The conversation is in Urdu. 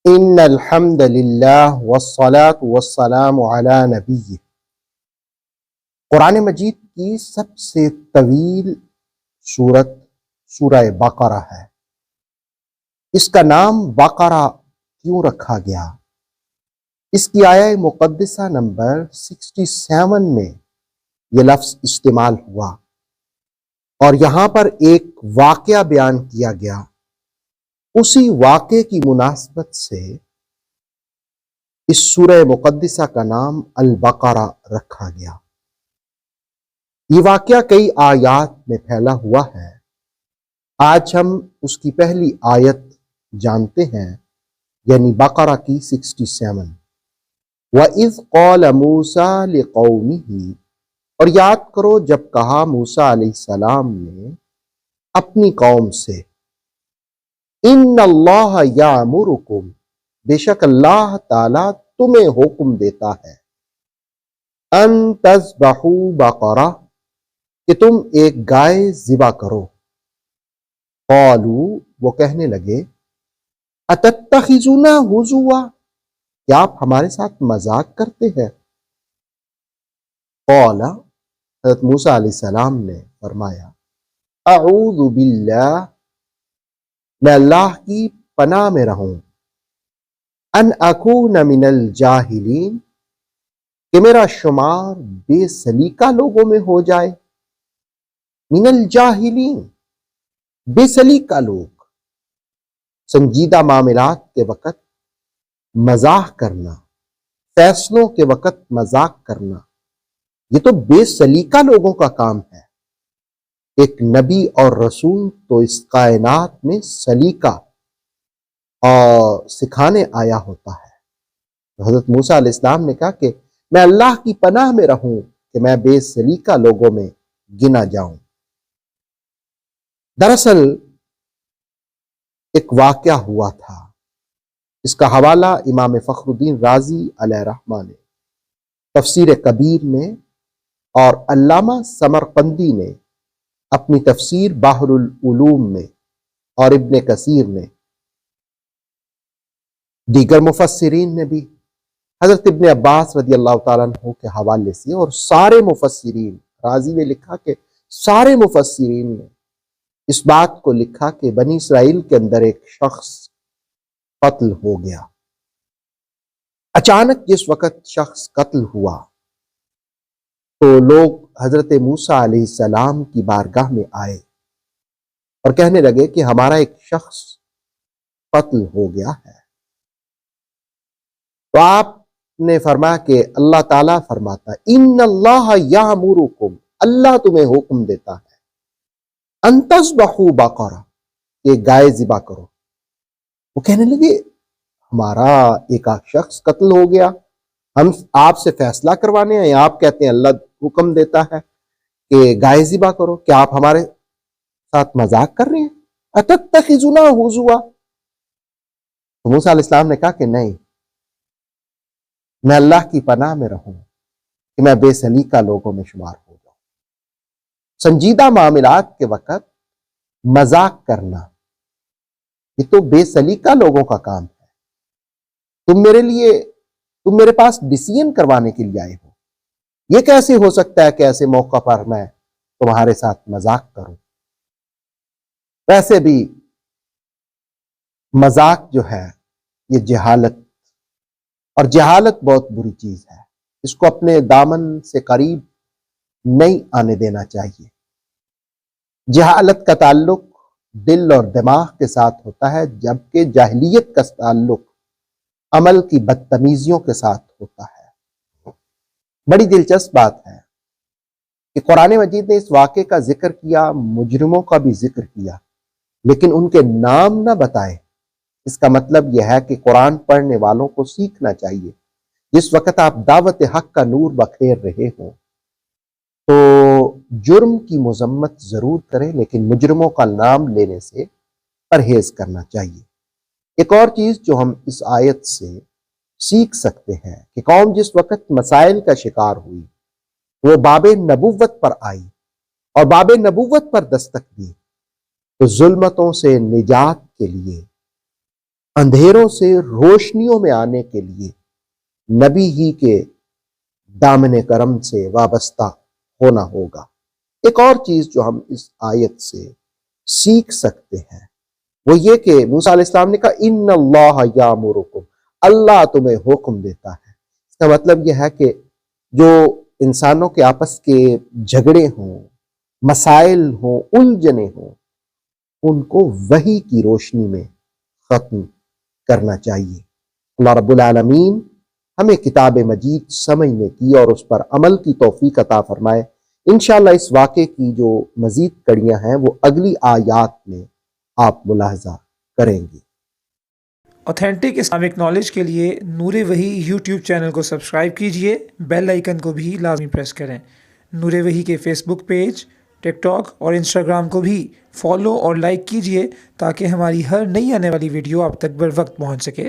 ان الحمد للہ والصلاة والسلام علی نبی۔ قرآن مجید کی سب سے طویل سورت سورہ بقرہ ہے۔ اس کا نام بقرہ کیوں رکھا گیا؟ اس کی آیہ مقدسہ نمبر 67 میں یہ لفظ استعمال ہوا اور یہاں پر ایک واقعہ بیان کیا گیا۔ اسی واقعے کی مناسبت سے اس سورہ مقدسہ کا نام البقرہ رکھا گیا۔ یہ واقعہ کئی آیات میں پھیلا ہوا ہے۔ آج ہم اس کی پہلی آیت جانتے ہیں، یعنی بقرہ کی 67۔ وَإِذْ قَالَ مُوسَىٰ لِقَوْمِهِ، اور یاد کرو جب کہا موسیٰ علیہ السلام نے اپنی قوم سے، ان اللہ یامرکم، بے شک اللہ تعالیٰ تمہیں حکم دیتا ہے، ان تذبحوا بقرہ، کہ تم ایک گائے ذبح کرو۔ قالوا، وہ کہنے لگے، اتتخذونا ہزوا، کیا آپ ہمارے ساتھ مذاق کرتے ہیں؟ قال، حضرت موسیٰ علیہ السلام نے فرمایا، اعوذ باللہ، میں اللہ کی پناہ میں رہوں، ان اکون من الجاہلین، کہ میرا شمار بے سلیقہ لوگوں میں ہو جائے۔ من الجاہلین، بے سلیقہ لوگ، سنجیدہ معاملات کے وقت مزاح کرنا، فیصلوں کے وقت مذاق کرنا، یہ تو بے سلیقہ لوگوں کا کام ہے۔ ایک نبی اور رسول تو اس کائنات میں سلیقہ اور سکھانے آیا ہوتا ہے۔ حضرت موسیٰ علیہ السلام نے کہا کہ میں اللہ کی پناہ میں رہوں کہ میں بے سلیقہ لوگوں میں گنا جاؤں۔ دراصل ایک واقعہ ہوا تھا، اس کا حوالہ امام فخر الدین رازی علیہ رحمہ نے تفسیر کبیر میں اور علامہ سمرقندی نے اپنی تفسیر بحر العلوم میں اور ابن کثیر نے، دیگر مفسرین نے بھی حضرت ابن عباس رضی اللہ تعالیٰ عنہ کے حوالے سے، اور سارے مفسرین، رازی نے لکھا کہ سارے مفسرین نے اس بات کو لکھا کہ بنی اسرائیل کے اندر ایک شخص قتل ہو گیا۔ اچانک جس وقت شخص قتل ہوا تو لوگ حضرت موسیٰ علیہ السلام کی بارگاہ میں آئے اور کہنے لگے کہ ہمارا ایک شخص قتل ہو گیا ہے۔ تو آپ نے فرمایا کہ اللہ تعالیٰ فرماتا ہے، ان اللہ یامرکم، اللہ تمہیں حکم دیتا ہے، ان تذبحوا بقرہ، کہ گائے ذبح کرو۔ وہ کہنے لگے ہمارا ایک شخص قتل ہو گیا، ہم آپ سے فیصلہ کروانے ہیں، آپ کہتے ہیں اللہ حکم دیتا ہے کہ گائے ذبح کرو، کیا آپ ہمارے ساتھ مذاق کر رہے ہیں؟ اتتخذونا ہزوا۔ تو موسیٰ علیہ السلام نے کہا کہ نہیں، میں اللہ کی پناہ میں رہوں کہ میں بے سلیقہ لوگوں میں شمار ہو جاؤں۔ سنجیدہ معاملات کے وقت مذاق کرنا، یہ تو بے سلیقہ لوگوں کا کام ہے۔ تم میرے پاس ڈیسیژن کروانے کے لیے آئے ہو، یہ کیسے ہو سکتا ہے کہ ایسے موقع پر میں تمہارے ساتھ مذاق کروں؟ ویسے بھی مذاق جو ہے یہ جہالت، اور جہالت بہت بری چیز ہے، اس کو اپنے دامن سے قریب نہیں آنے دینا چاہیے۔ جہالت کا تعلق دل اور دماغ کے ساتھ ہوتا ہے، جبکہ جاہلیت کا تعلق عمل کی بدتمیزیوں کے ساتھ ہوتا ہے۔ بڑی دلچسپ بات ہے کہ قرآن مجید نے اس واقعے کا ذکر کیا، مجرموں کا بھی ذکر کیا، لیکن ان کے نام نہ بتائے۔ اس کا مطلب یہ ہے کہ قرآن پڑھنے والوں کو سیکھنا چاہیے، جس وقت آپ دعوت حق کا نور بکھیر رہے ہوں تو جرم کی مذمت ضرور کریں، لیکن مجرموں کا نام لینے سے پرہیز کرنا چاہیے۔ ایک اور چیز جو ہم اس آیت سے سیکھ سکتے ہیں کہ قوم جس وقت مسائل کا شکار ہوئی، وہ باب نبوت پر آئی اور باب نبوت پر دستک دی، تو ظلمتوں سے نجات کے لیے اندھیروں سے روشنیوں میں آنے کے لیے نبی ہی کے دامن کرم سے وابستہ ہونا ہوگا۔ ایک اور چیز جو ہم اس آیت سے سیکھ سکتے ہیں وہ یہ کہ موسیٰ علیہ السلام نے کہا ان اللہ یامرکم، اللہ تمہیں حکم دیتا ہے۔ اس کا مطلب یہ ہے کہ جو انسانوں کے آپس کے جھگڑے ہوں، مسائل ہوں، الجھنیں ہوں، ان کو وحی کی روشنی میں ختم کرنا چاہیے۔ اللہ رب العالمین ہمیں کتاب مجید سمجھنے کی اور اس پر عمل کی توفیق عطا فرمائے۔ انشاءاللہ اس واقعے کی جو مزید کڑیاں ہیں وہ اگلی آیات میں آپ ملاحظہ کریں گے۔ اوتھینٹک اسلامک نالج کے لیے نور وحی یوٹیوب چینل کو سبسکرائب کیجئے، بیل آئیکن کو بھی لازمی پریس کریں۔ نور وحی کے فیس بک پیج، ٹک ٹاک اور انسٹاگرام کو بھی فالو اور لائک کیجئے تاکہ ہماری ہر نئی آنے والی ویڈیو آپ تک بر وقت پہنچ سکے۔